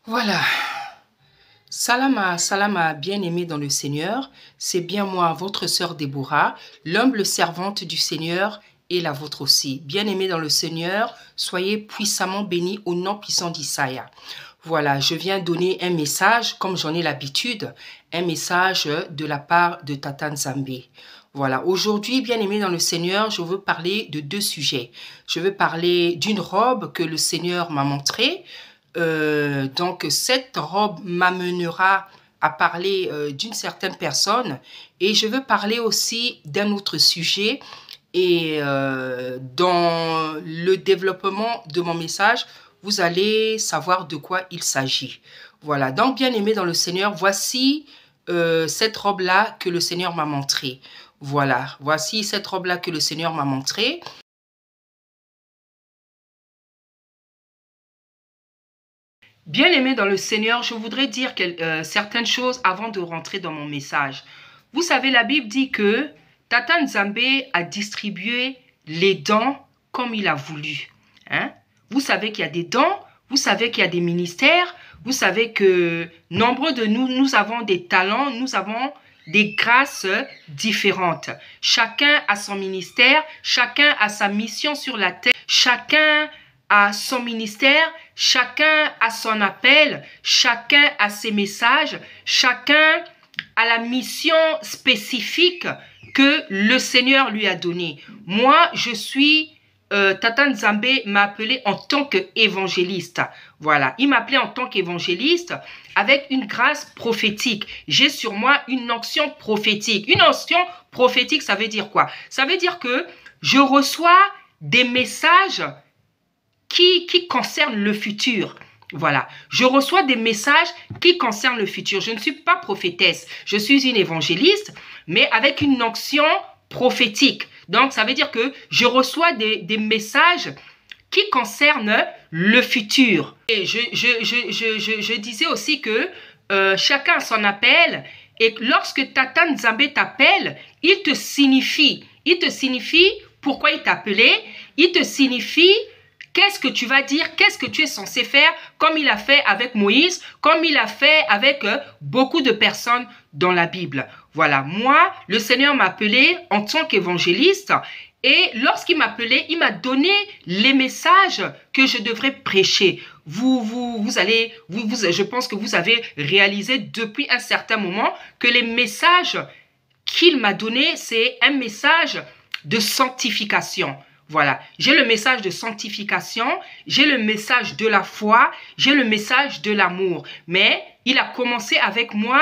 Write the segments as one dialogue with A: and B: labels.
A: Voilà. Salama, salama, bien-aimés dans le Seigneur, c'est bien moi, votre sœur Déborah, l'humble servante du Seigneur et la vôtre aussi. Bien-aimés dans le Seigneur, soyez puissamment bénis au nom puissant d'Isaïa. Voilà, je viens donner un message, comme j'en ai l'habitude, un message de la part de Tata Nzambe. Voilà, aujourd'hui, bien-aimés dans le Seigneur, je veux parler de deux sujets. Je veux parler d'une robe que le Seigneur m'a montrée. Donc, cette robe m'amènera à parler d'une certaine personne et je veux parler aussi d'un autre sujet et dans le développement de mon message, vous allez savoir de quoi il s'agit. Voilà, donc bien aimé dans le Seigneur, voici cette robe-là que le Seigneur m'a montrée. Voilà, voici cette robe-là que le Seigneur m'a montrée. Bien-aimés dans le Seigneur, je voudrais dire certaines choses avant de rentrer dans mon message. Vous savez, la Bible dit que Tata Nzambe a distribué les dons comme il a voulu. Hein? Vous savez qu'il y a des dons, vous savez qu'il y a des ministères, vous savez que nombreux de nous, nous avons des talents, nous avons des grâces différentes. Chacun a son ministère, chacun a sa mission sur la terre, chacun a son ministère, chacun a son appel, chacun a ses messages, chacun a la mission spécifique que le Seigneur lui a donnée. Moi, je suis, Tata Nzambe m'a appelé en tant qu'évangéliste. Voilà, il m'a appelé en tant qu'évangéliste avec une grâce prophétique. J'ai sur moi une onction prophétique. Une onction prophétique, ça veut dire quoi? Ça veut dire que je reçois des messages qui concerne le futur. Voilà, je reçois des messages qui concernent le futur. Je ne suis pas prophétesse, je suis une évangéliste, mais avec une onction prophétique. Donc, ça veut dire que je reçois des messages qui concernent le futur. Et je disais aussi que chacun a son appel, et lorsque Tata Nzambe t'appelle, il te signifie pourquoi il t'a appelé, il te signifie qu'est-ce que tu vas dire, qu'est-ce que tu es censé faire, comme il a fait avec Moïse, comme il a fait avec beaucoup de personnes dans la Bible. Voilà, moi, le Seigneur m'a appelé en tant qu'évangéliste et lorsqu'il m'a appelé, il m'a donné les messages que je devrais prêcher. Je pense que vous avez réalisé depuis un certain moment que les messages qu'il m'a donnés, c'est un message de sanctification. Voilà, j'ai le message de sanctification, j'ai le message de la foi, j'ai le message de l'amour. Mais il a commencé avec moi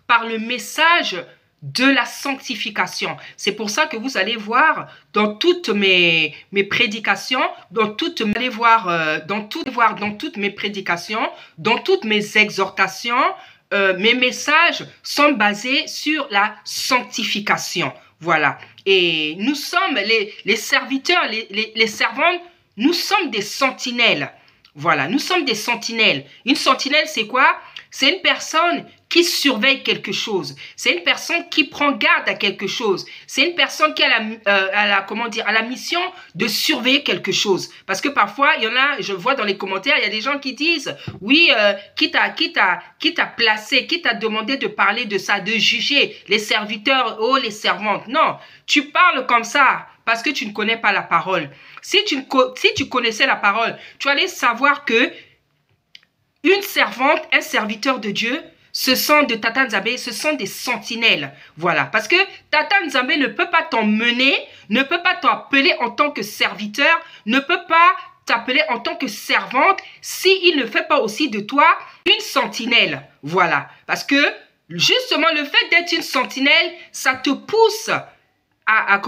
A: par le message de la sanctification. C'est pour ça que vous allez voir dans toutes mes prédications, dans toutes mes prédications, dans toutes mes exhortations, mes messages sont basés sur la sanctification. Voilà. Et nous sommes les serviteurs, les servantes, nous sommes des sentinelles. Voilà, nous sommes des sentinelles. Une sentinelle, c'est quoi? C'est une personne qui surveille quelque chose. C'est une personne qui prend garde à quelque chose. C'est une personne qui a la mission de surveiller quelque chose. Parce que parfois, il y en a, je vois dans les commentaires, il y a des gens qui disent, oui, qui t'a placé, qui t'a demandé de parler de ça, de juger les serviteurs, oh, les servantes. Non, tu parles comme ça parce que tu ne connais pas la parole. Si tu connaissais la parole, tu allais savoir que une servante, un serviteur de Dieu, ce sont de Tata Nzambe, ce sont des sentinelles. Voilà, parce que Tata Nzambe ne peut pas t'emmener, ne peut pas t'appeler en tant que serviteur, ne peut pas t'appeler en tant que servante s'il ne fait pas aussi de toi une sentinelle. Voilà, parce que justement le fait d'être une sentinelle, ça te pousse à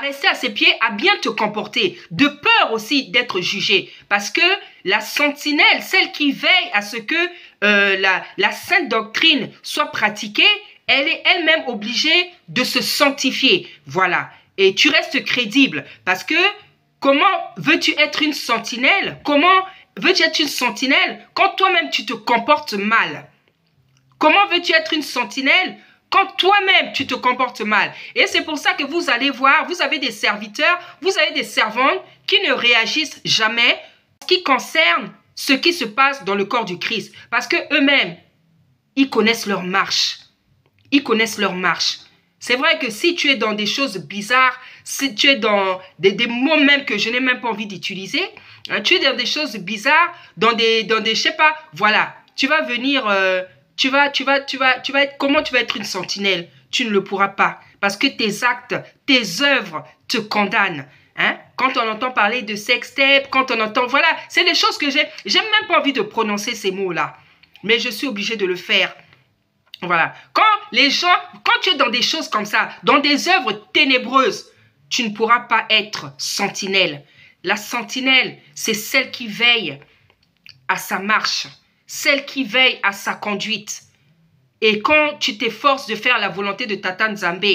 A: rester à ses pieds, à bien te comporter, de peur aussi d'être jugé. Parce que la sentinelle, celle qui veille à ce que la sainte doctrine soit pratiquée, elle est elle-même obligée de se sanctifier. Voilà. Et tu restes crédible. Parce que comment veux-tu être une sentinelle? Comment veux-tu être une sentinelle quand toi-même tu te comportes mal? Comment veux-tu être une sentinelle quand toi-même tu te comportes mal? Et c'est pour ça que vous allez voir, vous avez des serviteurs, vous avez des servantes qui ne réagissent jamais en ce qui concerne ce qui se passe dans le corps du Christ. Parce que eux-mêmes, ils connaissent leur marche. Ils connaissent leur marche. C'est vrai que si tu es dans des choses bizarres, si tu es dans des mots même que je n'ai même pas envie d'utiliser, hein, tu es dans des choses bizarres, dans des je sais pas, voilà, tu vas venir, tu vas être, comment tu vas être une sentinelle? Tu ne le pourras pas, parce que tes actes, tes œuvres te condamnent. Hein? Quand on entend parler de sextape, quand on entend, voilà, c'est des choses que j'ai même pas envie de prononcer ces mots-là, mais je suis obligée de le faire. Voilà. Quand tu es dans des choses comme ça, dans des œuvres ténébreuses, tu ne pourras pas être sentinelle. La sentinelle, c'est celle qui veille à sa marche, celle qui veille à sa conduite. Et quand tu t'efforces de faire la volonté de Tata Nzambe,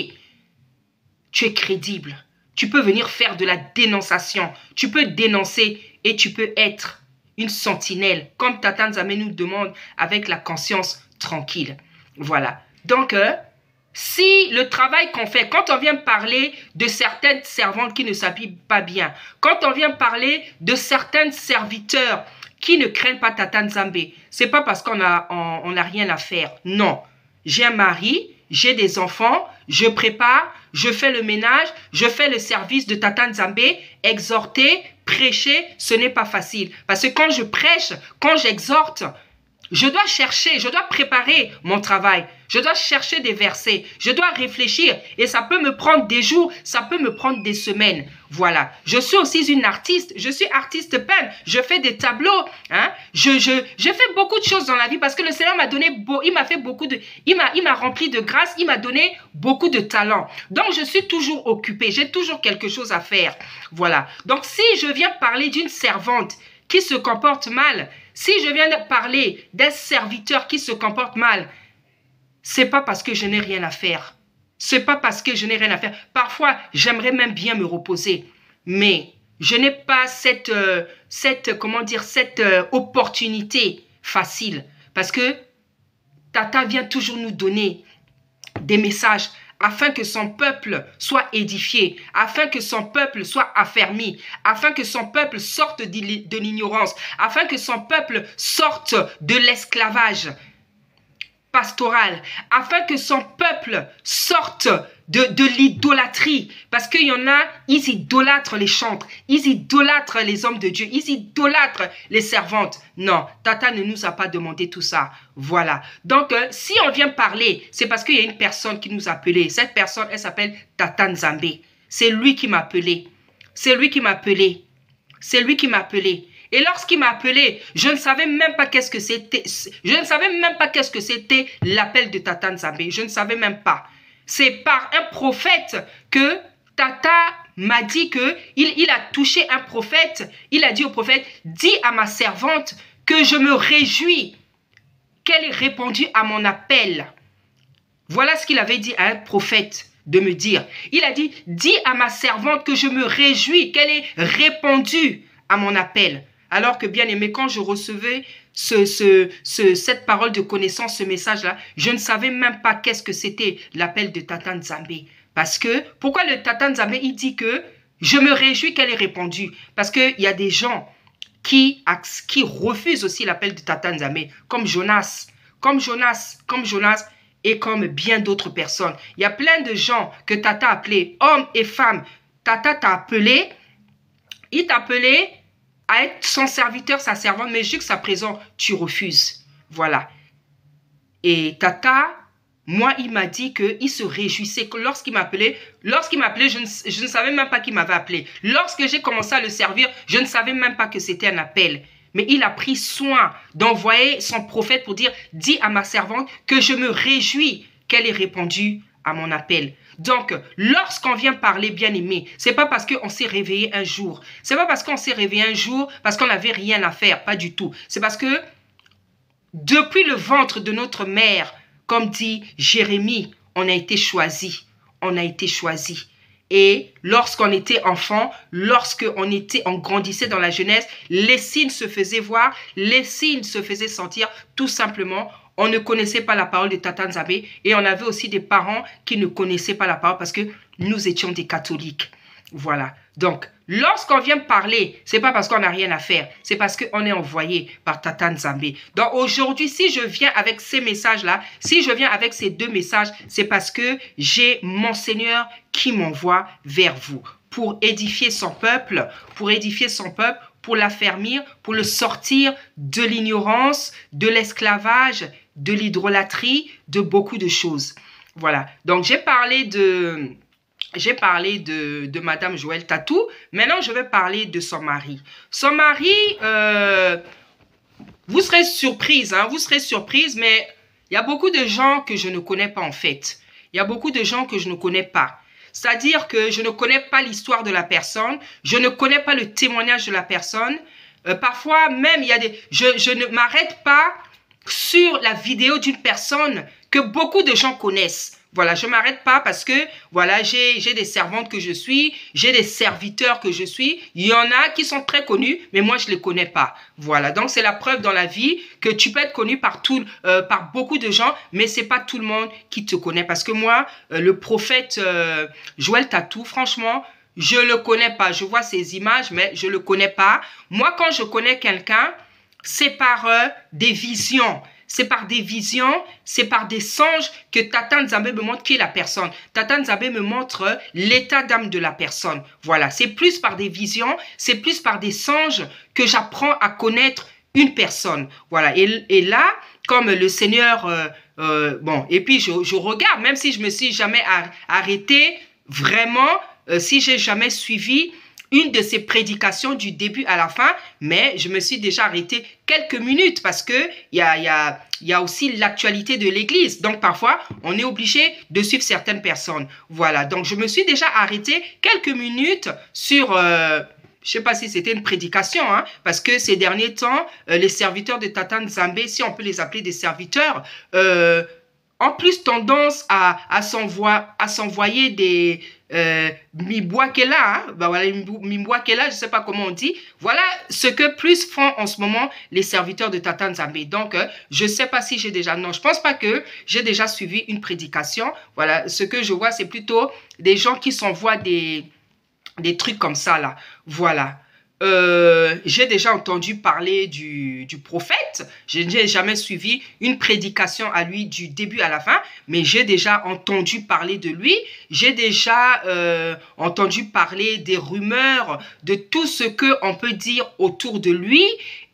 A: tu es crédible. Tu peux venir faire de la dénonciation. Tu peux dénoncer et tu peux être une sentinelle, comme Tata Nzambe nous demande, avec la conscience tranquille. Voilà. Donc, si le travail qu'on fait, quand on vient parler de certaines servantes qui ne s'habillent pas bien, quand on vient parler de certains serviteurs qui ne craignent pas Tata Nzambe, c'est pas parce qu'on a rien à faire. Non. J'ai un mari, j'ai des enfants, je prépare, je fais le ménage, je fais le service de Tata Nzambe, exhorter, prêcher, ce n'est pas facile. Parce que quand je prêche, quand j'exhorte, je dois chercher, je dois préparer mon travail. Je dois chercher des versets. Je dois réfléchir. Et ça peut me prendre des jours, ça peut me prendre des semaines. Voilà. Je suis aussi une artiste. Je suis artiste peintre. Je fais des tableaux. Hein? Je fais beaucoup de choses dans la vie parce que le Seigneur m'a donné, il m'a fait beaucoup de, il m'a rempli de grâce. Il m'a donné beaucoup de talent. Donc, je suis toujours occupée. J'ai toujours quelque chose à faire. Voilà. Donc, si je viens parler d'une servante qui se comporte mal, si je viens de parler d'un serviteur qui se comporte mal, c'est pas parce que je n'ai rien à faire. C'est pas parce que je n'ai rien à faire. Parfois, j'aimerais même bien me reposer. Mais je n'ai pas cette opportunité facile. Parce que Tata vient toujours nous donner des messages afin que son peuple soit édifié, afin que son peuple soit affermi, afin que son peuple sorte de l'ignorance, afin que son peuple sorte de l'esclavage pastoral, afin que son peuple sorte de l'idolâtrie. Parce qu'il y en a, ils idolâtrent les chantres, ils idolâtrent les hommes de Dieu, ils idolâtrent les servantes. Non, Tata ne nous a pas demandé tout ça. Voilà. Donc, si on vient parler, c'est parce qu'il y a une personne qui nous a appelés. Cette personne, elle s'appelle Tata Nzambe. C'est lui qui m'a appelé. C'est lui qui m'a appelé. C'est lui qui m'a appelé. Et lorsqu'il m'a appelé, je ne savais même pas qu'est-ce que c'était. Je ne savais même pas qu'est-ce que c'était l'appel de Tata Nzambe. Je ne savais même pas. C'est par un prophète que Tata m'a dit que il a touché un prophète. Il a dit au prophète, dis à ma servante que je me réjouis qu'elle ait répondu à mon appel. Voilà ce qu'il avait dit à un prophète de me dire. Il a dit, dis à ma servante que je me réjouis qu'elle ait répondu à mon appel. Alors que, bien aimé, quand je recevais cette parole de connaissance, ce message-là, je ne savais même pas qu'est-ce que c'était l'appel de Tata Nzambe. Parce que, pourquoi le Tata Nzambe, il dit que je me réjouis qu'elle ait répondu? Parce qu'il y a des gens qui refusent aussi l'appel de Tata Nzambe, comme Jonas, et comme bien d'autres personnes. Il y a plein de gens que Tata a appelés, hommes et femmes. Tata t'a appelé, il t'a appelé à être son serviteur, sa servante, mais jusqu'à présent, tu refuses. Voilà. Et Tata, moi, il m'a dit qu'il se réjouissait que lorsqu'il m'appelait, je ne savais même pas qu'il m'avait appelé. Lorsque j'ai commencé à le servir, je ne savais même pas que c'était un appel. Mais il a pris soin d'envoyer son prophète pour dire, dis à ma servante que je me réjouis qu'elle ait répondu à mon appel. Donc, lorsqu'on vient parler, bien-aimé, c'est pas parce qu'on s'est réveillé un jour. C'est pas parce qu'on s'est réveillé un jour parce qu'on n'avait rien à faire, pas du tout. C'est parce que depuis le ventre de notre mère, comme dit Jérémie, on a été choisi. On a été choisi. Et lorsqu'on était enfant, on grandissait dans la jeunesse, les signes se faisaient voir, les signes se faisaient sentir, tout simplement. On ne connaissait pas la parole de Tata Nzambe et on avait aussi des parents qui ne connaissaient pas la parole parce que nous étions des catholiques. Voilà. Donc, Lorsqu'on vient parler, c'est pas parce qu'on n'a rien à faire, c'est parce qu'on est envoyé par Tata Nzambe. Donc aujourd'hui, si je viens avec ces messages-là, si je viens avec ces deux messages, c'est parce que j'ai mon Seigneur qui m'envoie vers vous pour édifier son peuple, pour l'affermir, pour le sortir de l'ignorance, de l'esclavage, de l'idolâtrie, de beaucoup de choses. Voilà. Donc j'ai parlé de Madame Joël Tatou. Maintenant, je vais parler de son mari. Son mari, vous serez surprise, hein, vous serez surprise, mais il y a beaucoup de gens que je ne connais pas en fait. Il y a beaucoup de gens que je ne connais pas. C'est-à-dire que je ne connais pas l'histoire de la personne, je ne connais pas le témoignage de la personne. Parfois même, il y a je ne m'arrête pas sur la vidéo d'une personne que beaucoup de gens connaissent. Voilà, je ne m'arrête pas parce que, voilà, j'ai des servantes que je suis, j'ai des serviteurs que je suis. Il y en a qui sont très connus, mais moi, je ne les connais pas. Voilà, donc c'est la preuve dans la vie que tu peux être connu par beaucoup de gens, mais ce n'est pas tout le monde qui te connaît. Parce que moi, le prophète Joël Tatou, franchement, je ne le connais pas. Je vois ses images, mais je ne le connais pas. Moi, quand je connais quelqu'un, c'est par des visions. C'est par des visions, c'est par des songes que Tata Nzambe me montre qui est la personne. Tata Nzambe me montre l'état d'âme de la personne. Voilà, c'est plus par des visions, c'est plus par des songes que j'apprends à connaître une personne. Voilà, et là, comme le Seigneur, bon, et puis je regarde, même si je me suis jamais arrêté, vraiment, si j'ai jamais suivi une de ses prédications du début à la fin, mais je me suis déjà arrêté quelques minutes parce que il y a aussi l'actualité de l'Église. Donc parfois, on est obligé de suivre certaines personnes. Voilà, donc je me suis déjà arrêté quelques minutes sur... je sais pas si c'était une prédication, hein, parce que ces derniers temps, les serviteurs de Tata Nzambe, si on peut les appeler des serviteurs, ont plus tendance à s'envoyer des... Mibouakela, hein? Bah voilà, Mibouakela, je ne sais pas comment on dit. Voilà ce que plus font en ce moment les serviteurs de Tata Nzambe. Donc, je ne sais pas si j'ai déjà... Non, je ne pense pas que j'ai déjà suivi une prédication. Voilà, ce que je vois, c'est plutôt des gens qui s'envoient des trucs comme ça, là. Voilà. J'ai déjà entendu parler du prophète. Je n'ai jamais suivi une prédication à lui du début à la fin, mais j'ai déjà entendu parler de lui. J'ai déjà entendu parler des rumeurs, de tout ce qu'on peut dire autour de lui.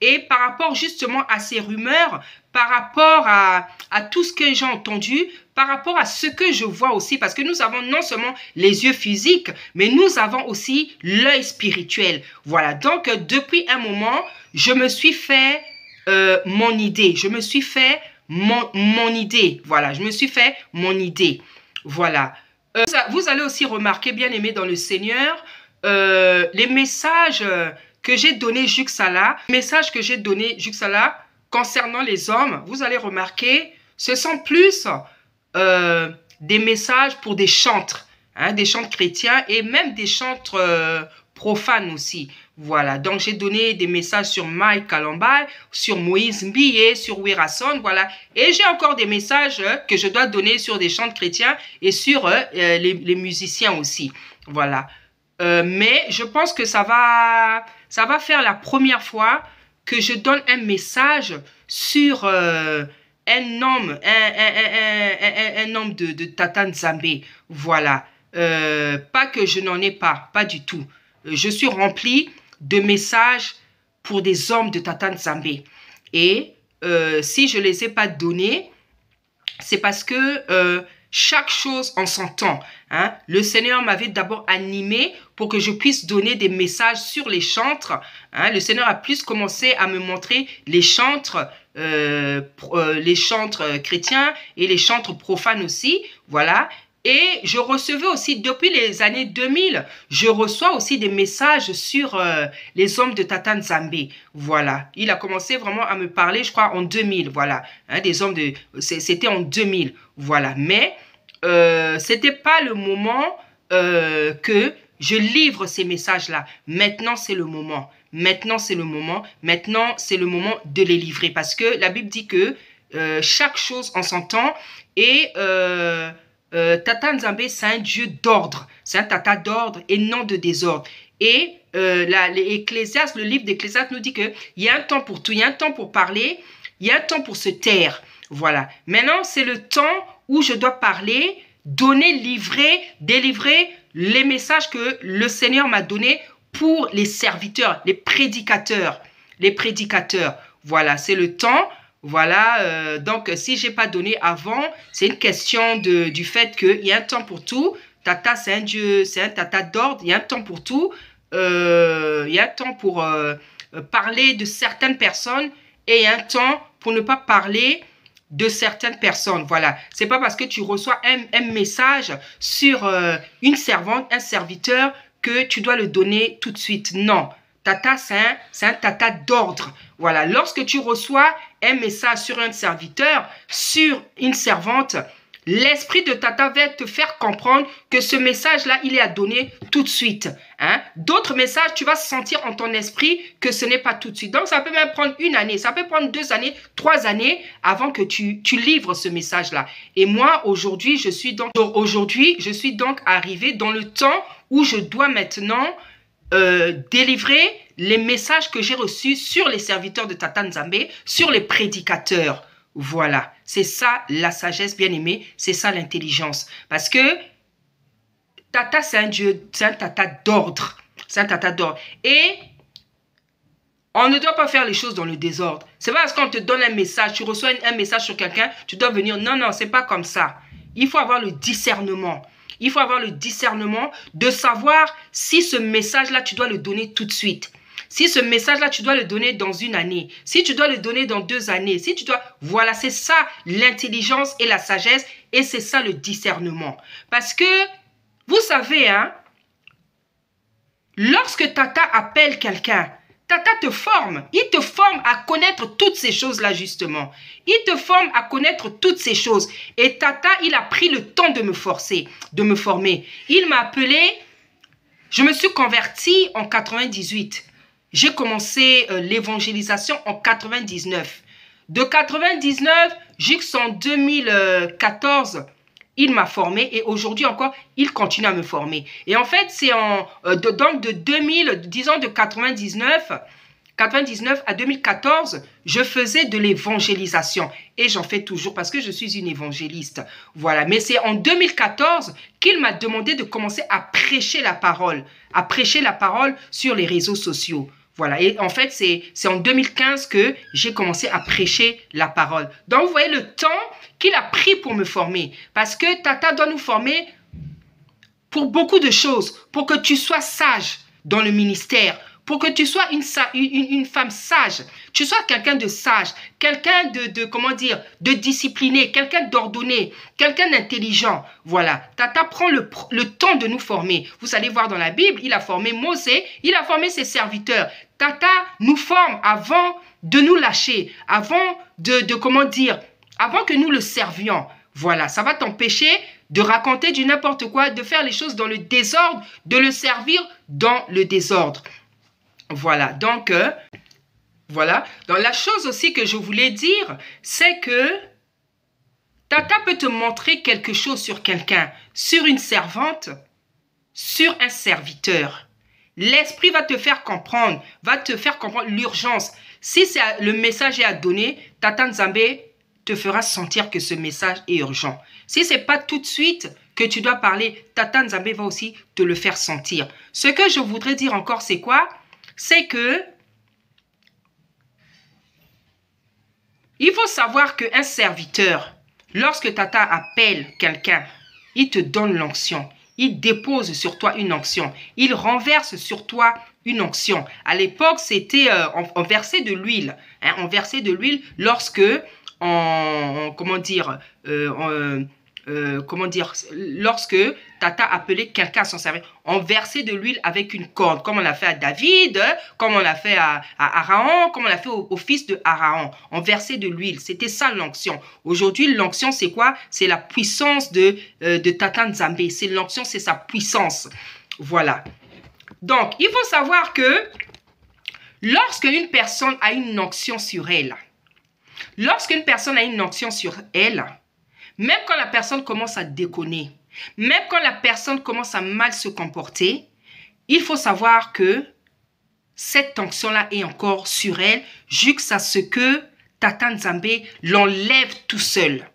A: Et par rapport justement à ces rumeurs, par rapport à tout ce que j'ai entendu, par rapport à ce que je vois aussi, parce que nous avons non seulement les yeux physiques, mais nous avons aussi l'œil spirituel. Voilà, donc depuis un moment, je me suis fait mon idée. Je me suis fait mon idée. Voilà, je me suis fait mon idée. Voilà. Vous allez aussi remarquer, bien aimé dans le Seigneur, les messages que j'ai donnés jusqu'à là, concernant les hommes, vous allez remarquer, ce sont plus des messages pour des chantres, hein, des chantres chrétiens et même des chantres profanes aussi. Voilà, donc j'ai donné des messages sur Mike Kalamba, sur Moïse Mbiye, sur Wirason, voilà. Et j'ai encore des messages que je dois donner sur des chantres chrétiens et sur les musiciens aussi. Voilà. Mais je pense que ça va faire la première fois que je donne un message sur un homme de Tata Nzambe. Voilà. Pas que je n'en ai pas du tout. Je suis rempli de messages pour des hommes de Tata Nzambe. Et si je ne les ai pas donnés, c'est parce que chaque chose en son temps. Hein. Le Seigneur m'avait d'abord animé pour que je puisse donner des messages sur les chantres. Hein. Le Seigneur a plus commencé à me montrer les chantres chrétiens et les chantres profanes aussi. Voilà. Et je recevais aussi, depuis les années 2000, je reçois aussi des messages sur les hommes de Tata Nzambe. Voilà. Il a commencé vraiment à me parler, je crois, en 2000. Voilà. Hein, des hommes de... C'était en 2000. Voilà. Mais c'était pas le moment que je livre ces messages-là. Maintenant, c'est le moment. Maintenant, c'est le moment. Maintenant, c'est le moment de les livrer. Parce que la Bible dit que chaque chose en son temps et... Tata Nzambe, c'est un Dieu d'ordre. C'est un tata d'ordre et non de désordre. Et le livre d'Ecclésiaste nous dit qu'il y a un temps pour tout, il y a un temps pour parler, il y a un temps pour se taire. Voilà. Maintenant, c'est le temps où je dois parler, donner, livrer, délivrer les messages que le Seigneur m'a donnés pour les serviteurs, les prédicateurs. Les prédicateurs. Voilà, c'est le temps. Voilà, donc si je n'ai pas donné avant, c'est une question du fait qu'il y a un temps pour tout. Tata, c'est un Dieu, c'est un tata d'ordre, il y a un temps pour tout. Il y a un temps pour parler de certaines personnes et il y a un temps pour ne pas parler de certaines personnes. Voilà, c'est pas parce que tu reçois un message sur une servante, un serviteur, que tu dois le donner tout de suite. Non, tata, c'est un tata d'ordre. Voilà, lorsque tu reçois un message sur un serviteur, sur une servante, l'esprit de tata va te faire comprendre que ce message-là, il est à donner tout de suite. Hein? D'autres messages, tu vas sentir en ton esprit que ce n'est pas tout de suite. Donc, ça peut même prendre 1 année, ça peut prendre 2 années, 3 années avant que tu livres ce message-là. Et moi, aujourd'hui, je suis donc arrivé dans le temps où je dois maintenant délivrer les messages que j'ai reçus sur les serviteurs de Tata Nzambe, sur les prédicateurs. Voilà, c'est ça la sagesse, bien-aimée, c'est ça l'intelligence. Parce que Tata, c'est un Dieu, c'est un tata d'ordre. C'est un tata d'ordre. Et on ne doit pas faire les choses dans le désordre. C'est pas parce qu'on te donne un message, tu reçois un message sur quelqu'un, tu dois venir. Non, non, c'est pas comme ça. Il faut avoir le discernement. Il faut avoir le discernement de savoir si ce message-là, tu dois le donner tout de suite. Si ce message-là, tu dois le donner dans 1 année. Si tu dois le donner dans 2 années. Si tu dois... Voilà, c'est ça l'intelligence et la sagesse. Et c'est ça le discernement. Parce que, vous savez, hein, lorsque Tata appelle quelqu'un, Tata te forme. Il te forme à connaître toutes ces choses-là, justement. Il te forme à connaître toutes ces choses. Et Tata, il a pris le temps de me forcer, de me former. Il m'a appelé, je me suis convertie en 98. J'ai commencé l'évangélisation en 99. De 99 jusqu'en 2014, il m'a formé et aujourd'hui encore, il continue à me former. Et en fait, c'est donc de 2000, disons de 99 à 2014, je faisais de l'évangélisation. Et j'en fais toujours parce que je suis une évangéliste. Voilà, mais c'est en 2014 qu'il m'a demandé de commencer à prêcher la parole sur les réseaux sociaux. Voilà, et en fait, c'est en 2015 que j'ai commencé à prêcher la parole. Donc, vous voyez le temps qu'il a pris pour me former. Parce que Tata doit nous former pour beaucoup de choses. Pour que tu sois sage dans le ministère. Pour que tu sois une femme sage. Tu sois quelqu'un de sage. Quelqu'un comment dire, de discipliné. Quelqu'un d'ordonné. Quelqu'un d'intelligent. Voilà. Tata prend le temps de nous former. Vous allez voir dans la Bible, il a formé Mosée. Il a formé ses serviteurs. Tata nous forme avant de nous lâcher. Avant comment dire, avant que nous le servions. Voilà, ça va t'empêcher de raconter du n'importe quoi, de faire les choses dans le désordre, de le servir dans le désordre. Voilà, donc, voilà. Donc, la chose aussi que je voulais dire, c'est que Tata peut te montrer quelque chose sur quelqu'un, sur une servante, sur un serviteur. L'esprit va te faire comprendre l'urgence. Si le message est à donner, Tata Nzambe te fera sentir que ce message est urgent. Si ce n'est pas tout de suite que tu dois parler, Tata Nzambe va aussi te le faire sentir. Ce que je voudrais dire encore, c'est quoi? C'est que il faut savoir qu'un serviteur, lorsque Tata appelle quelqu'un, il te donne l'onction. Il dépose sur toi une onction. Il renverse sur toi une onction. À l'époque, c'était on versait de l'huile. Hein, on versait de l'huile lorsque lorsque Tata appelait quelqu'un à son service, on versait de l'huile avec une corde, comme on l'a fait à David, comme on l'a fait à Aaron, comme on l'a fait au fils de Aaron. On versait de l'huile, c'était ça l'onction. Aujourd'hui, l'onction, c'est quoi? C'est la puissance de Tata Nzambe. C'est l'onction, c'est sa puissance. Voilà. Donc, il faut savoir que lorsque une personne a une onction sur elle, même quand la personne commence à déconner, même quand la personne commence à mal se comporter, il faut savoir que cette onction-là est encore sur elle jusqu'à ce que Tata Nzambe l'enlève tout seul.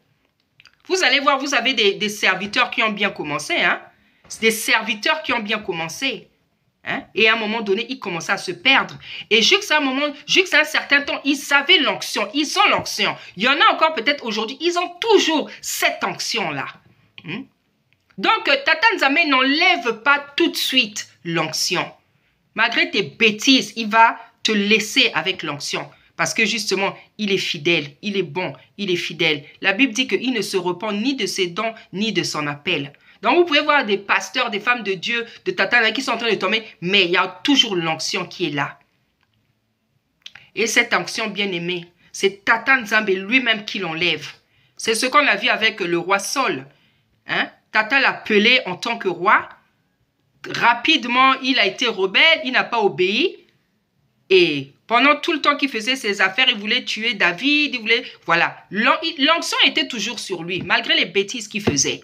A: Vous allez voir, vous avez des serviteurs qui ont bien commencé, hein? Des serviteurs qui ont bien commencé. Hein? Et à un moment donné, ils commençaient à se perdre. Et jusqu'à un certain temps, ils avaient l'onction. Ils ont l'onction. Il y en a encore peut-être aujourd'hui. Ils ont toujours cette onction-là. Donc, Tata Nzambe n'enlève pas tout de suite l'onction. Malgré tes bêtises, il va te laisser avec l'onction. Parce que justement, il est fidèle, il est bon, il est fidèle. La Bible dit qu'il ne se repent ni de ses dons, ni de son appel. Donc, vous pouvez voir des pasteurs, des femmes de Dieu, de Tata, qui sont en train de tomber, mais il y a toujours l'onction qui est là. Et cette onction bien-aimée, c'est Tata Nzambe lui-même qui l'enlève. C'est ce qu'on a vu avec le roi Saul. Hein? Tata l'a appelé en tant que roi. Rapidement, il a été rebelle, il n'a pas obéi. Et pendant tout le temps qu'il faisait ses affaires, il voulait tuer David, il voulait... Voilà, l'onction était toujours sur lui, malgré les bêtises qu'il faisait.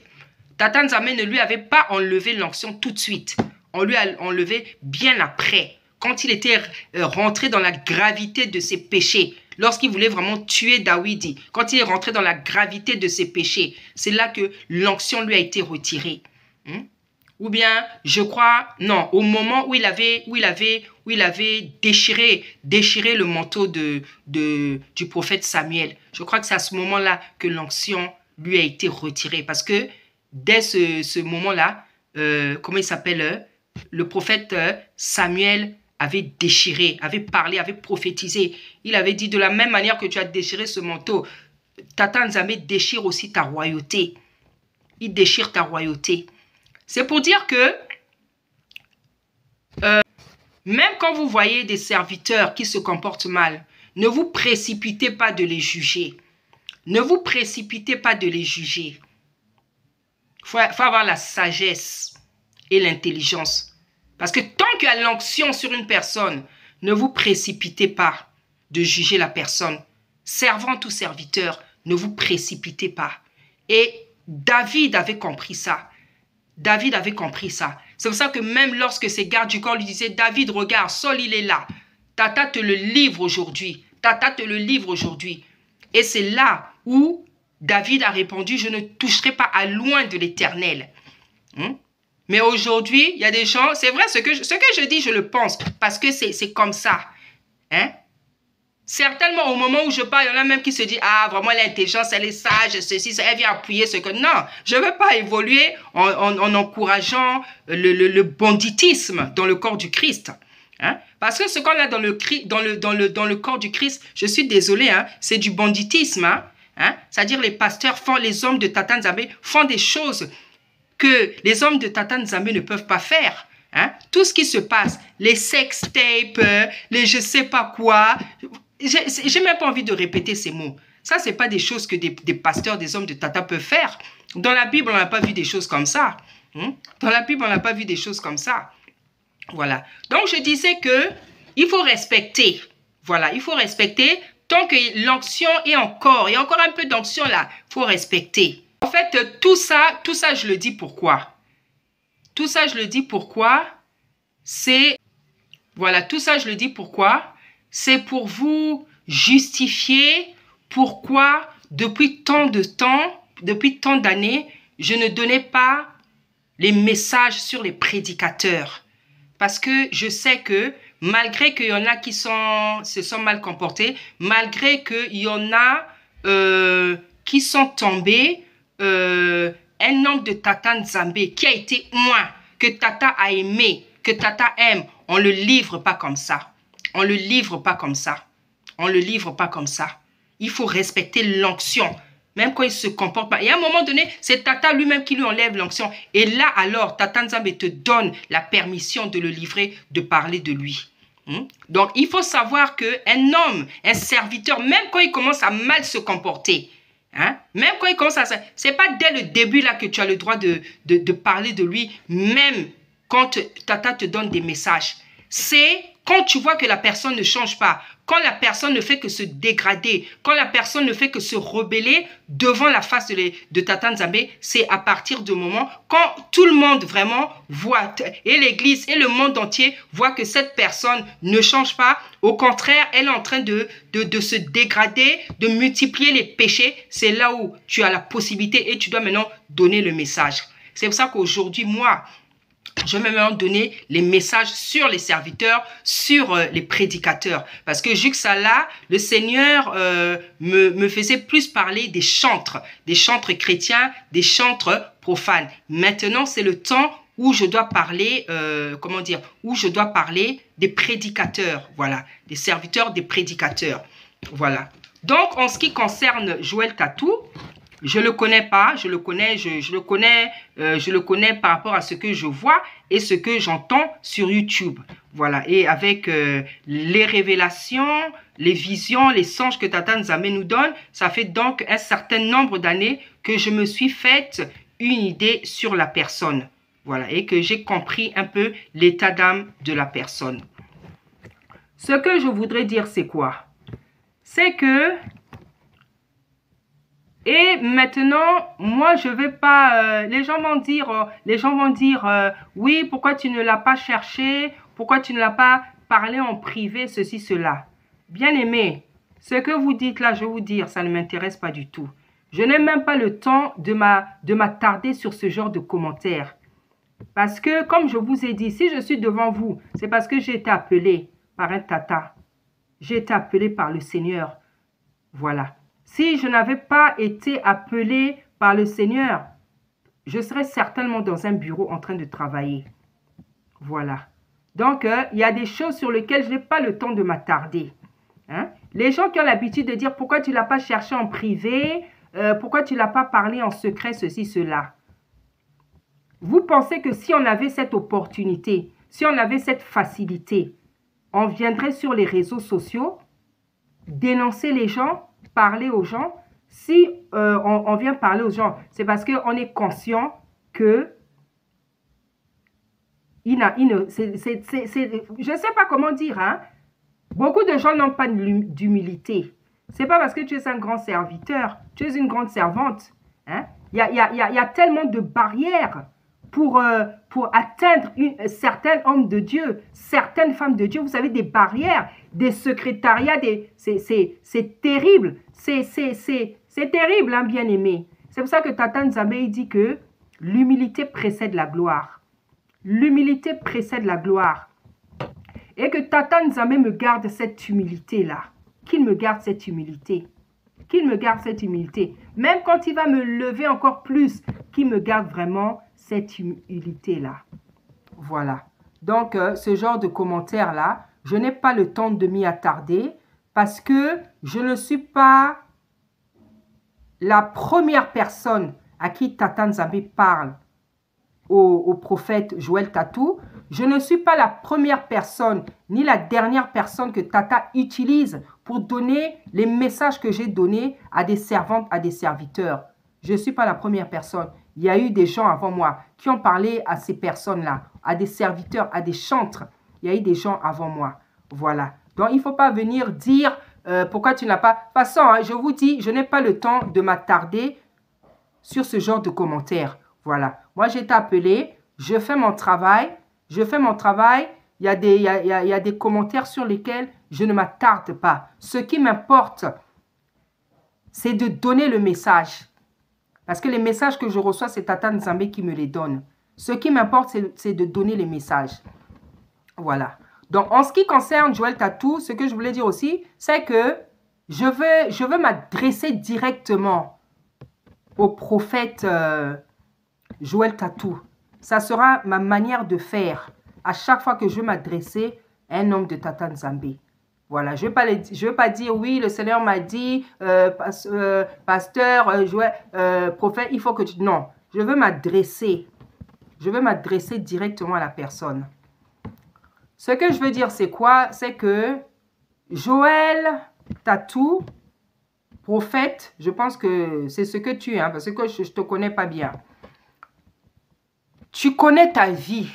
A: Tata Nzambe ne lui avait pas enlevé l'onction tout de suite. On lui a enlevé bien après, quand il était rentré dans la gravité de ses péchés. Lorsqu'il voulait vraiment tuer David, quand il est rentré dans la gravité de ses péchés, c'est là que l'onction lui a été retirée. Ou bien, je crois, non, au moment où il avait déchiré le manteau du prophète Samuel. Je crois que c'est à ce moment-là que l'onction lui a été retirée. Parce que dès ce moment-là, comment il s'appelle, le prophète Samuel avait déchiré, avait parlé, avait prophétisé. Il avait dit, de la même manière que tu as déchiré ce manteau, Tata Nzambe déchire aussi ta royauté. Il déchire ta royauté. C'est pour dire que même quand vous voyez des serviteurs qui se comportent mal, ne vous précipitez pas de les juger. Ne vous précipitez pas de les juger. Il faut avoir la sagesse et l'intelligence. Parce que tant qu'il y a l'onction sur une personne, ne vous précipitez pas de juger la personne. Servant ou serviteur, ne vous précipitez pas. Et David avait compris ça. David avait compris ça. C'est pour ça que même lorsque ses gardes du corps lui disaient, David, regarde, Saul, il est là. Tata te le livre aujourd'hui. Tata te le livre aujourd'hui. Et c'est là où David a répondu, je ne toucherai pas à loin de l'Éternel. Mais aujourd'hui, il y a des gens, c'est vrai, ce que je dis, je le pense, parce que c'est comme ça. Certainement, au moment où je parle, il y en a même qui se disent, ah, vraiment, l'intelligence, elle est sage, ceci, ça, elle vient appuyer ce que... Non, je ne veux pas évoluer en encourageant le banditisme dans le corps du Christ. Parce que ce qu'on a dans le corps du Christ, je suis désolé, c'est du banditisme. C'est-à-dire les pasteurs les hommes de Tata Nzambe font des choses que les hommes de Tata Nzambe ne peuvent pas faire. Tout ce qui se passe, les sextapes, les je sais pas quoi... J'ai même pas envie de répéter ces mots. Ça, c'est pas des choses que des pasteurs, des hommes de Tata peuvent faire. Dans la Bible, on n'a pas vu des choses comme ça. Dans la Bible, on n'a pas vu des choses comme ça. Voilà. Donc, je disais que il faut respecter. Voilà, il faut respecter. Tant que l'onction est encore, il y a encore un peu d'onction là, il faut respecter. En fait, tout ça, je le dis pourquoi. Tout ça, je le dis pourquoi. C'est... Voilà, tout ça, je le dis pourquoi. C'est pour vous justifier pourquoi depuis tant d'années, je ne donnais pas les messages sur les prédicateurs. Parce que je sais que malgré qu'il y en a qui se sont mal comportés, malgré qu'il y en a qui sont tombés, un nombre de Tata Nzambe qui a été moins, que Tata a aimé, que Tata aime, on ne le livre pas comme ça. On ne le livre pas comme ça. On ne le livre pas comme ça. Il faut respecter l'onction, même quand il se comporte pas. Et à un moment donné, c'est Tata lui-même qui lui enlève l'onction. Et là, alors, Tata Nzambe te donne la permission de le livrer, de parler de lui. Donc, il faut savoir qu'un homme, un serviteur, même quand il commence à mal se comporter, même quand il commence à... C'est pas dès le début là que tu as le droit de parler de lui, même quand Tata te donne des messages. C'est Quand tu vois que la personne ne change pas, quand la personne ne fait que se dégrader, quand la personne ne fait que se rebeller devant la face de Tata Nzambe, c'est à partir du moment quand tout le monde vraiment voit, et l'Église et le monde entier voit que cette personne ne change pas. Au contraire, elle est en train de se dégrader, de multiplier les péchés. C'est là où tu as la possibilité et tu dois maintenant donner le message. C'est pour ça qu'aujourd'hui, moi, je vais maintenant donner les messages sur les serviteurs, sur les prédicateurs. Parce que jusqu'à là, le Seigneur me faisait plus parler des chantres chrétiens, des chantres profanes. Maintenant, c'est le temps où je dois parler, où je dois parler des prédicateurs, voilà, des serviteurs, des prédicateurs, voilà. Donc, en ce qui concerne Joël Tatou, je le connais pas, je le connais par rapport à ce que je vois et ce que j'entends sur YouTube. Voilà, et avec les révélations, les visions, les songes que Tata Nzambe nous donne, ça fait donc un certain nombre d'années que je me suis faite une idée sur la personne. Voilà, et que j'ai compris un peu l'état d'âme de la personne. Ce que je voudrais dire, c'est quoi? C'est que et maintenant, moi, je vais pas... les gens vont dire, oui, pourquoi tu ne l'as pas cherché? Pourquoi tu ne l'as pas parlé en privé, ceci, cela? Bien aimé, ce que vous dites là, je vais vous dire, ça ne m'intéresse pas du tout. Je n'ai même pas le temps de m'attarder sur ce genre de commentaires. Parce que, comme je vous ai dit, si je suis devant vous, c'est parce que j'ai été appelé par un tata. J'ai été appelé par le Seigneur. Voilà. Si je n'avais pas été appelé par le Seigneur, je serais certainement dans un bureau en train de travailler. Voilà. Donc, il y a des choses sur lesquelles je n'ai pas le temps de m'attarder. Hein? Les gens qui ont l'habitude de dire pourquoi tu ne l'as pas cherché en privé, pourquoi tu ne l'as pas parlé en secret, ceci, cela. Vous pensez que si on avait cette opportunité, si on avait cette facilité, on viendrait sur les réseaux sociaux, dénoncer les gens, parler aux gens. Si on vient parler aux gens, c'est parce qu'on est conscient que je ne sais pas comment dire, hein. Beaucoup de gens n'ont pas d'humilité. C'est pas parce que tu es un grand serviteur, tu es une grande servante. Hein. Il y a tellement de barrières pour atteindre certains hommes de Dieu, certaines femmes de Dieu. Vous savez, des barrières, des secrétariats, c'est terrible. C'est terrible, hein, bien-aimé. C'est pour ça que Tata Nzambe dit que l'humilité précède la gloire. L'humilité précède la gloire. Et que Tata Nzambe me garde cette humilité-là. Qu'il me garde cette humilité. Qu'il me garde cette humilité. Même quand il va me lever encore plus, qu'il me garde vraiment cette humilité-là. Voilà. Donc, ce genre de commentaires-là, je n'ai pas le temps de m'y attarder parce que je ne suis pas la première personne à qui Tata Nzambe parle au prophète Joël Tatou. Je ne suis pas la première personne ni la dernière personne que Tata utilise pour donner les messages que j'ai donnés à des servantes, à des serviteurs. Je ne suis pas la première personne. Il y a eu des gens avant moi qui ont parlé à ces personnes-là, à des serviteurs, à des chantres. Il y a eu des gens avant moi. Voilà. Donc, il ne faut pas venir dire pourquoi tu n'as pas... De toute façon, hein, je vous dis, je n'ai pas le temps de m'attarder sur ce genre de commentaires. Voilà. Moi, j'ai été appelé, je fais mon travail. Je fais mon travail. Il y a des commentaires sur lesquels je ne m'attarde pas. Ce qui m'importe, c'est de donner le message. Parce que les messages que je reçois, c'est Tata Nzambe qui me les donne. Ce qui m'importe, c'est de donner les messages. Voilà. Donc, en ce qui concerne Joël Tatou, ce que je voulais dire aussi, c'est que je veux m'adresser directement au prophète Joël Tatou. Ça sera ma manière de faire à chaque fois que je veux m'adresser à un homme de Tata Nzambe. Voilà, je ne veux pas dire, oui, le Seigneur m'a dit, pasteur, prophète, il faut que tu... Non, je veux m'adresser. Je veux m'adresser directement à la personne. Ce que je veux dire, c'est quoi? C'est que Joël Tatou, prophète, je pense que c'est ce que tu es, hein, parce que je ne te connais pas bien. Tu connais ta vie,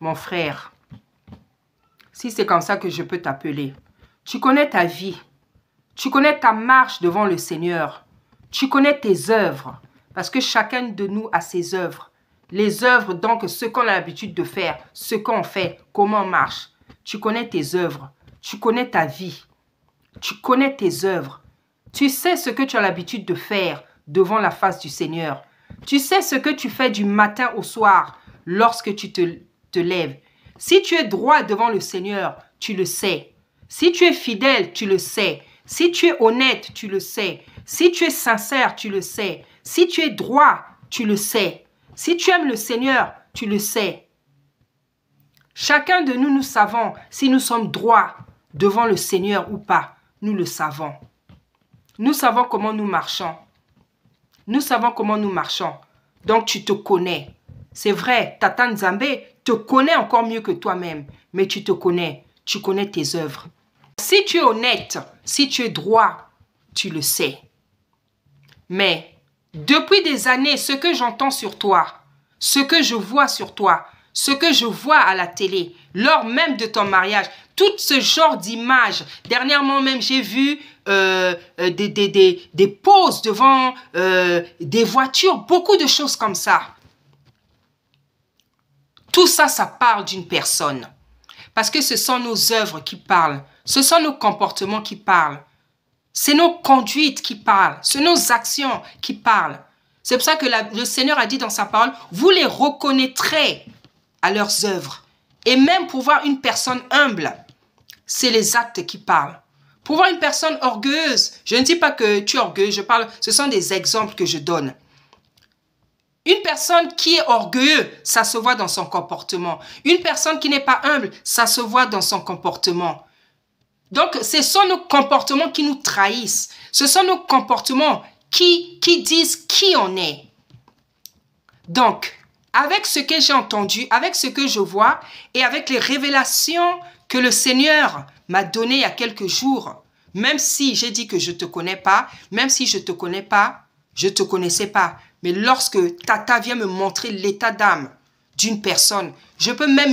A: mon frère. si c'est comme ça que je peux t'appeler. Tu connais ta vie. Tu connais ta marche devant le Seigneur. Tu connais tes œuvres. Parce que chacun de nous a ses œuvres. Les œuvres, donc, ce qu'on a l'habitude de faire, ce qu'on fait, comment on marche. Tu connais tes œuvres. Tu connais ta vie. Tu connais tes œuvres. Tu sais ce que tu as l'habitude de faire devant la face du Seigneur. Tu sais ce que tu fais du matin au soir lorsque tu te lèves. Si tu es droit devant le Seigneur, tu le sais. Si tu es fidèle, tu le sais. Si tu es honnête, tu le sais. Si tu es sincère, tu le sais. Si tu es droit, tu le sais. Si tu aimes le Seigneur, tu le sais. Chacun de nous, nous savons si nous sommes droits devant le Seigneur ou pas. Nous le savons. Nous savons comment nous marchons. Nous savons comment nous marchons. Donc, tu te connais. C'est vrai, Tata Nzambe te connaît encore mieux que toi-même. Mais tu te connais. Tu connais tes œuvres. Si tu es honnête, si tu es droit, tu le sais. Mais, depuis des années, ce que j'entends sur toi, ce que je vois sur toi, ce que je vois à la télé, lors même de ton mariage, tout ce genre d'images. Dernièrement même, j'ai vu des poses devant des voitures, beaucoup de choses comme ça. Tout ça, ça parle d'une personne. Parce que ce sont nos œuvres qui parlent. Ce sont nos comportements qui parlent. C'est nos conduites qui parlent. C'est nos actions qui parlent. C'est pour ça que le Seigneur a dit dans sa parole, vous les reconnaîtrez à leurs œuvres. Et même pour voir une personne humble, c'est les actes qui parlent. Pour voir une personne orgueilleuse, je ne dis pas que tu es orgueilleux, je parle, ce sont des exemples que je donne. Une personne qui est orgueilleuse, ça se voit dans son comportement. Une personne qui n'est pas humble, ça se voit dans son comportement. Donc, ce sont nos comportements qui nous trahissent. Ce sont nos comportements qui disent qui on est. Donc, avec ce que j'ai entendu, avec ce que je vois et avec les révélations que le Seigneur m'a données il y a quelques jours, même si j'ai dit que je ne te connais pas, même si je ne te connais pas, je ne te connaissais pas. Mais lorsque Tata vient me montrer l'état d'âme d'une personne, je peux même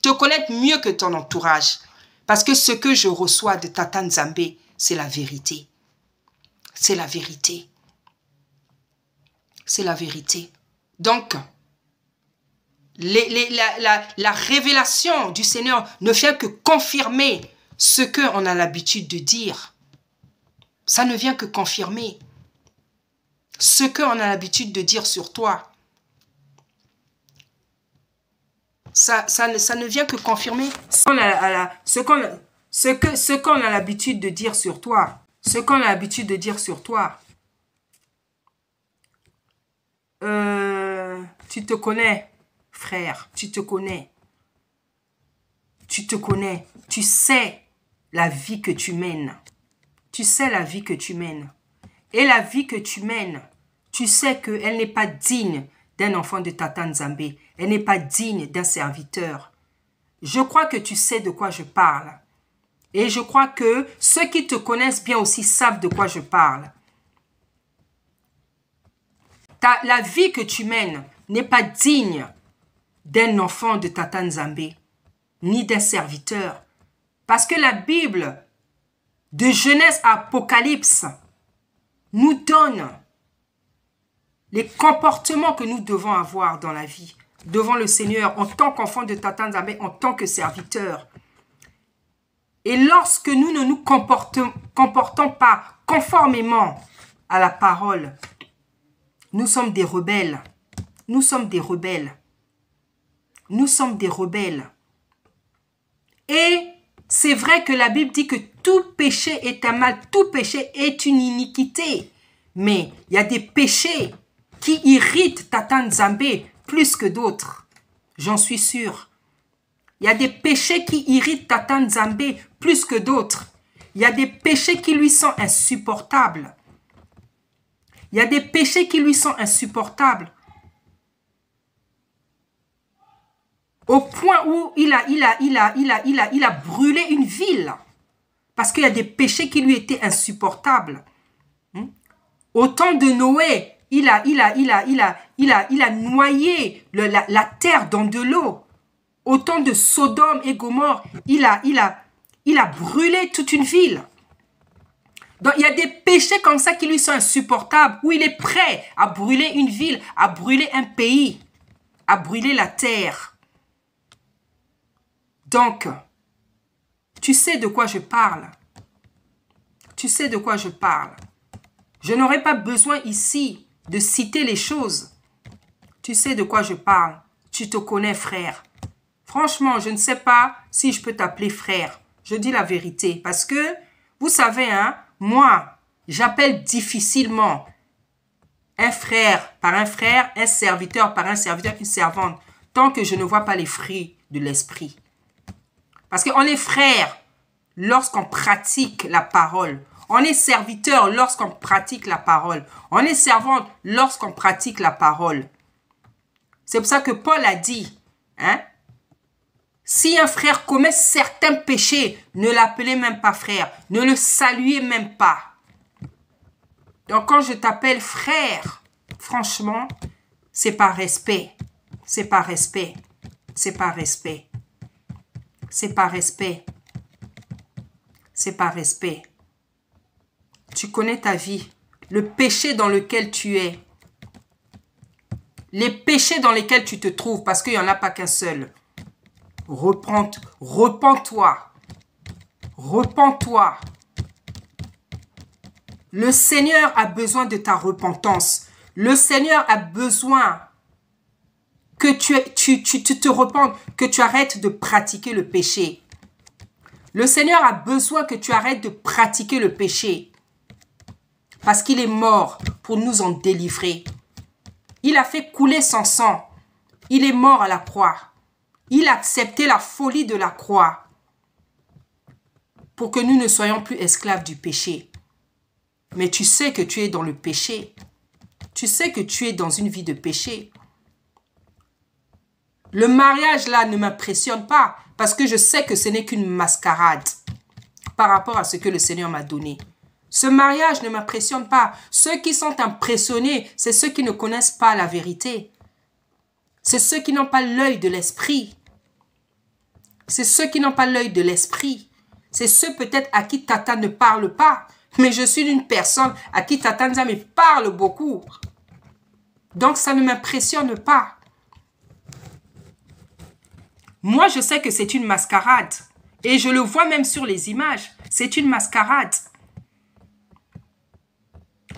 A: te connaître mieux que ton entourage. Parce que ce que je reçois de Tata Nzambe, c'est la vérité. C'est la vérité. C'est la vérité. Donc, la révélation du Seigneur ne fait que confirmer ce qu'on a l'habitude de dire. Ça ne vient que confirmer ce qu'on a l'habitude de dire sur toi. Ça ne vient que confirmer ce qu'on a l'habitude de dire sur toi. Ce qu'on a l'habitude de dire sur toi. Tu te connais, frère. Tu te connais. Tu te connais. Tu sais la vie que tu mènes. Tu sais la vie que tu mènes. Et la vie que tu mènes, tu sais qu'elle n'est pas digne d'un enfant de Tata Nzambe. Elle n'est pas digne d'un serviteur. Je crois que tu sais de quoi je parle. Et je crois que ceux qui te connaissent bien aussi savent de quoi je parle. La vie que tu mènes n'est pas digne d'un enfant de Tata Nzambe, ni d'un serviteur. Parce que la Bible, de Genèse à Apocalypse, nous donne les comportements que nous devons avoir dans la vie, devant le Seigneur, en tant qu'enfant de Tata Nzambe, en tant que serviteur. Et lorsque nous ne nous comportons pas conformément à la parole, nous sommes des rebelles. Nous sommes des rebelles. Nous sommes des rebelles. Et c'est vrai que la Bible dit que tout péché est un mal, tout péché est une iniquité. Mais il y a des péchés qui irritent Tata Nzambe plus que d'autres. J'en suis sûre. Il y a des péchés qui irritent Tata Nzambe plus que d'autres. Il y a des péchés qui lui sont insupportables. Il y a des péchés qui lui sont insupportables. Au point où il a brûlé une ville. Parce qu'il y a des péchés qui lui étaient insupportables. Au temps de Noé, il a noyé la terre dans de l'eau. Au temps de Sodome et Gomorrhe, il a brûlé toute une ville. Donc, il y a des péchés comme ça qui lui sont insupportables, où il est prêt à brûler une ville, à brûler un pays, à brûler la terre. Donc, tu sais de quoi je parle. Tu sais de quoi je parle. Je n'aurais pas besoin ici de citer les choses. Tu sais de quoi je parle. Tu te connais, frère. Franchement, je ne sais pas si je peux t'appeler frère. Je dis la vérité. Parce que, vous savez, hein, moi, j'appelle difficilement un frère, un serviteur par un serviteur, une servante, tant que je ne vois pas les fruits de l'esprit. Parce qu'on est frère lorsqu'on pratique la parole. On est serviteur lorsqu'on pratique la parole. On est servante lorsqu'on pratique la parole. C'est pour ça que Paul a dit, hein, si un frère commet certains péchés, ne l'appelez même pas frère, ne le saluez même pas. Donc quand je t'appelle frère, franchement, c'est par respect. C'est par respect. C'est par respect. C'est par respect. C'est par respect. Tu connais ta vie, le péché dans lequel tu es, les péchés dans lesquels tu te trouves, parce qu'il n'y en a pas qu'un seul. Repens-toi. Repens-toi. Le Seigneur a besoin de ta repentance. Le Seigneur a besoin que tu te repentes, que tu arrêtes de pratiquer le péché. Le Seigneur a besoin que tu arrêtes de pratiquer le péché. Parce qu'il est mort pour nous en délivrer. Il a fait couler son sang. Il est mort à la croix. Il a accepté la folie de la croix pour que nous ne soyons plus esclaves du péché. Mais tu sais que tu es dans le péché. Tu sais que tu es dans une vie de péché. Le mariage là ne m'impressionne pas parce que je sais que ce n'est qu'une mascarade par rapport à ce que le Seigneur m'a donné. Ce mariage ne m'impressionne pas. Ceux qui sont impressionnés, c'est ceux qui ne connaissent pas la vérité. C'est ceux qui n'ont pas l'œil de l'esprit. C'est ceux qui n'ont pas l'œil de l'esprit. C'est ceux peut-être à qui Tata ne parle pas. Mais je suis une personne à qui Tata Nzambe parle beaucoup. Donc ça ne m'impressionne pas. Moi, je sais que c'est une mascarade. Et je le vois même sur les images. C'est une mascarade.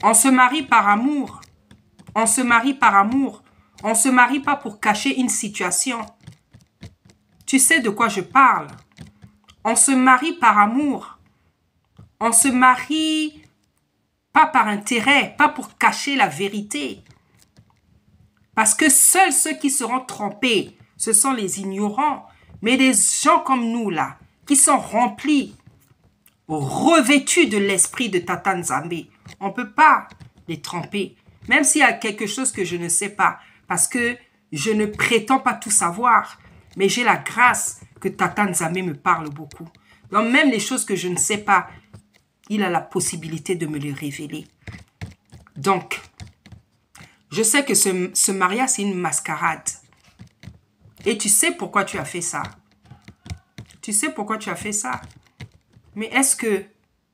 A: On se marie par amour. On se marie par amour. On ne se marie pas pour cacher une situation. Tu sais de quoi je parle. On se marie par amour. On se marie pas par intérêt, pas pour cacher la vérité. Parce que seuls ceux qui seront trompés, ce sont les ignorants. Mais des gens comme nous là, qui sont remplis, revêtus de l'esprit de Tata Nzambe, on ne peut pas les tromper. Même s'il y a quelque chose que je ne sais pas. Parce que je ne prétends pas tout savoir. Mais j'ai la grâce que Tata Nzambe me parle beaucoup. Donc même les choses que je ne sais pas, il a la possibilité de me les révéler. Donc, je sais que ce mariage, c'est une mascarade. Et tu sais pourquoi tu as fait ça. Tu sais pourquoi tu as fait ça. Mais est-ce que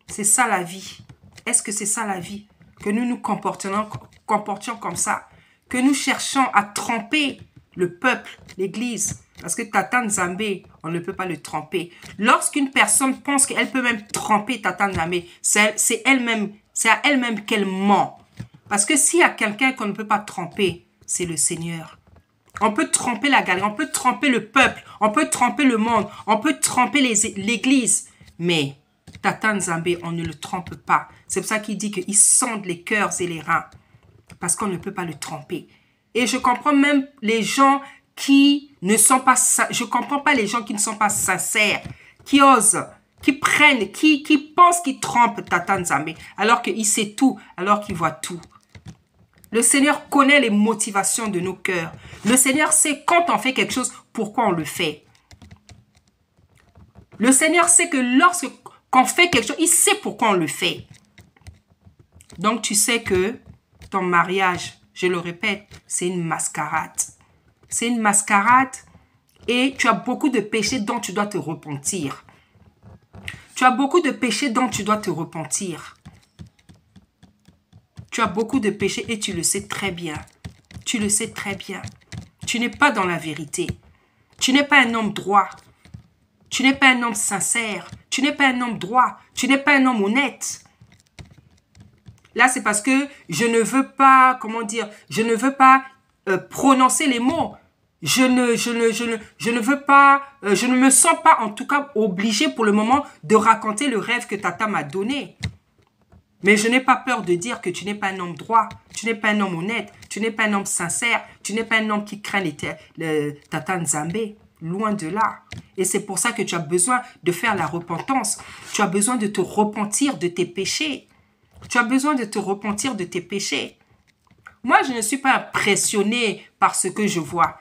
A: c'est ça la vie? Est-ce que c'est ça la vie? Que nous nous comportions comme ça? Que nous cherchons à tromper le peuple, l'Église? Parce que Tata Nzambe, on ne peut pas le tromper. Lorsqu'une personne pense qu'elle peut même tromper Tata Nzambe, c'est à elle-même qu'elle ment. Parce que s'il y a quelqu'un qu'on ne peut pas tromper, c'est le Seigneur. On peut tromper la galerie, on peut tromper le peuple, on peut tromper le monde, on peut tromper l'Église. Mais Tata Nzambe, on ne le trompe pas. C'est pour ça qu'il dit qu'il sonde les cœurs et les reins. Parce qu'on ne peut pas le tromper. Et je comprends même les gens qui ne sont pas... Je comprends pas les gens qui ne sont pas sincères, qui osent, qui prennent, qui pensent qu'ils trompent Tata Nzambe, alors qu'il sait tout, alors qu'il voit tout. Le Seigneur connaît les motivations de nos cœurs. Le Seigneur sait quand on fait quelque chose, pourquoi on le fait. Le Seigneur sait que lorsqu'on fait quelque chose, il sait pourquoi on le fait. Donc tu sais que ton mariage, je le répète, c'est une mascarade. C'est une mascarade Et tu as beaucoup de péchés dont tu dois te repentir. Tu as beaucoup de péchés dont tu dois te repentir. Tu as beaucoup de péchés et tu le sais très bien. Tu le sais très bien. Tu n'es pas dans la vérité. Tu n'es pas un homme droit. Tu n'es pas un homme sincère. Tu n'es pas un homme droit. Tu n'es pas un homme honnête. Là, c'est parce que je ne veux pas, comment dire, je ne veux pas prononcer les mots. Je ne veux pas, je ne me sens pas en tout cas obligé pour le moment de raconter le rêve que Tata m'a donné. Mais je n'ai pas peur de dire que tu n'es pas un homme droit, tu n'es pas un homme honnête, tu n'es pas un homme sincère, tu n'es pas un homme qui craint Tata Nzambé. Loin de là. Et c'est pour ça que tu as besoin de faire la repentance. Tu as besoin de te repentir de tes péchés. Tu as besoin de te repentir de tes péchés. Moi, je ne suis pas impressionné par ce que je vois.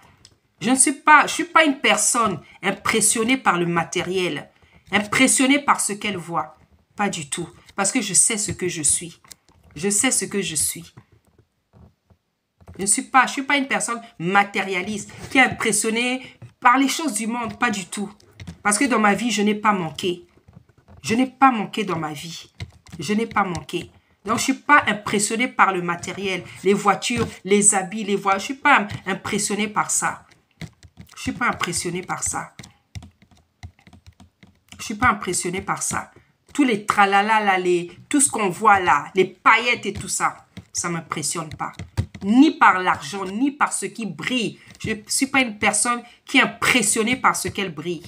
A: Je suis pas une personne impressionnée par le matériel, impressionnée par ce qu'elle voit. Pas du tout. Parce que je sais ce que je suis. Je sais ce que je suis. Je ne suis pas une personne matérialiste qui est impressionnée par les choses du monde. Pas du tout. Parce que dans ma vie, je n'ai pas manqué. Je n'ai pas manqué dans ma vie. Je n'ai pas manqué. Donc, je ne suis pas impressionnée par le matériel, les voitures, les habits, les voitures. Je ne suis pas impressionnée par ça. Je ne suis pas impressionnée par ça. Je ne suis pas impressionnée par ça. Tous les tralala, là, tout ce qu'on voit là, les paillettes et tout ça, ça ne m'impressionne pas. Ni par l'argent, ni par ce qui brille. Je ne suis pas une personne qui est impressionnée par ce qu'elle brille.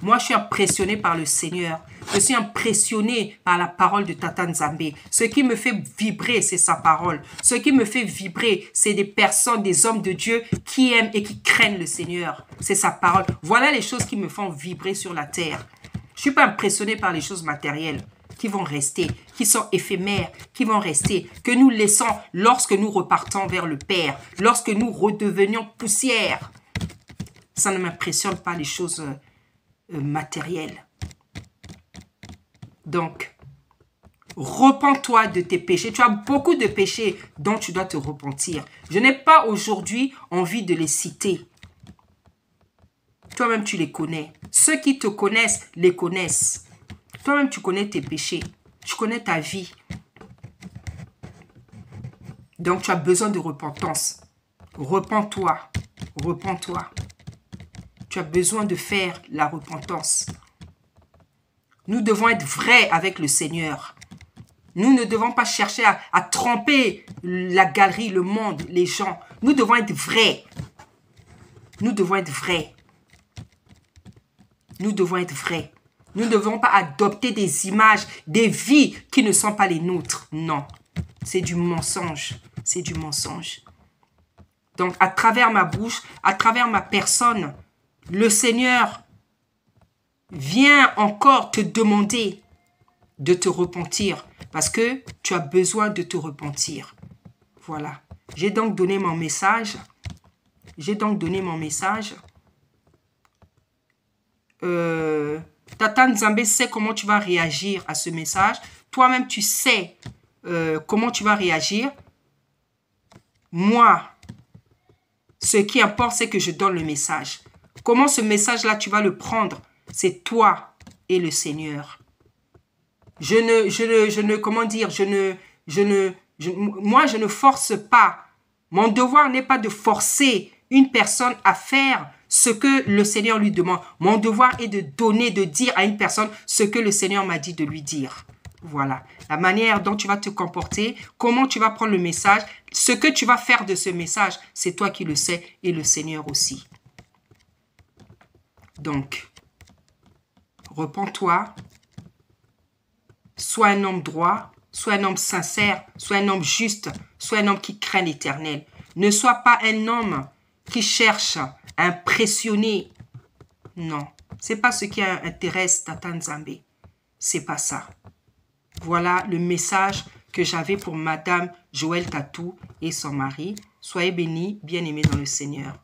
A: Moi, je suis impressionnée par le Seigneur. Je suis impressionnée par la parole de Tata Nzambé. Ce qui me fait vibrer, c'est sa parole. Ce qui me fait vibrer, c'est des personnes, des hommes de Dieu qui aiment et qui craignent le Seigneur. C'est sa parole. Voilà les choses qui me font vibrer sur la terre. Je ne suis pas impressionnée par les choses matérielles qui vont rester, qui sont éphémères, qui vont rester, que nous laissons lorsque nous repartons vers le Père, lorsque nous redevenions poussière. Ça ne m'impressionne pas les choses matérielles. Donc, repens-toi de tes péchés. Tu as beaucoup de péchés dont tu dois te repentir. Je n'ai pas aujourd'hui envie de les citer. Toi-même, tu les connais. Ceux qui te connaissent, les connaissent. Toi-même, tu connais tes péchés. Tu connais ta vie. Donc, tu as besoin de repentance. Repens-toi. Repens-toi. Tu as besoin de faire la repentance. Nous devons être vrais avec le Seigneur. Nous ne devons pas chercher à tromper la galerie, le monde, les gens. Nous devons être vrais. Nous devons être vrais. Nous devons être vrais. Nous ne devons pas adopter des images, des vies qui ne sont pas les nôtres. Non, c'est du mensonge. C'est du mensonge. Donc, à travers ma bouche, à travers ma personne, le Seigneur vient encore te demander de te repentir parce que tu as besoin de te repentir. Voilà. J'ai donc donné mon message. J'ai donc donné mon message. Tata Nzambé sait comment tu vas réagir à ce message. Toi-même, tu sais comment tu vas réagir. Moi, ce qui importe, c'est que je donne le message. Comment ce message-là, tu vas le prendre? C'est toi et le Seigneur. Moi, je ne force pas. Mon devoir n'est pas de forcer une personne à faire ce que le Seigneur lui demande. Mon devoir est de donner, de dire à une personne ce que le Seigneur m'a dit de lui dire. Voilà. La manière dont tu vas te comporter, comment tu vas prendre le message, ce que tu vas faire de ce message, c'est toi qui le sais et le Seigneur aussi. Donc, repens-toi, sois un homme droit, sois un homme sincère, sois un homme juste, sois un homme qui craint l'Éternel. Ne sois pas un homme qui cherche à impressionner. Non, c'est pas ce qui intéresse Tata Nzambé. C'est pas ça. Voilà le message que j'avais pour Madame Joël Tatou et son mari. Soyez bénis, bien-aimés dans le Seigneur.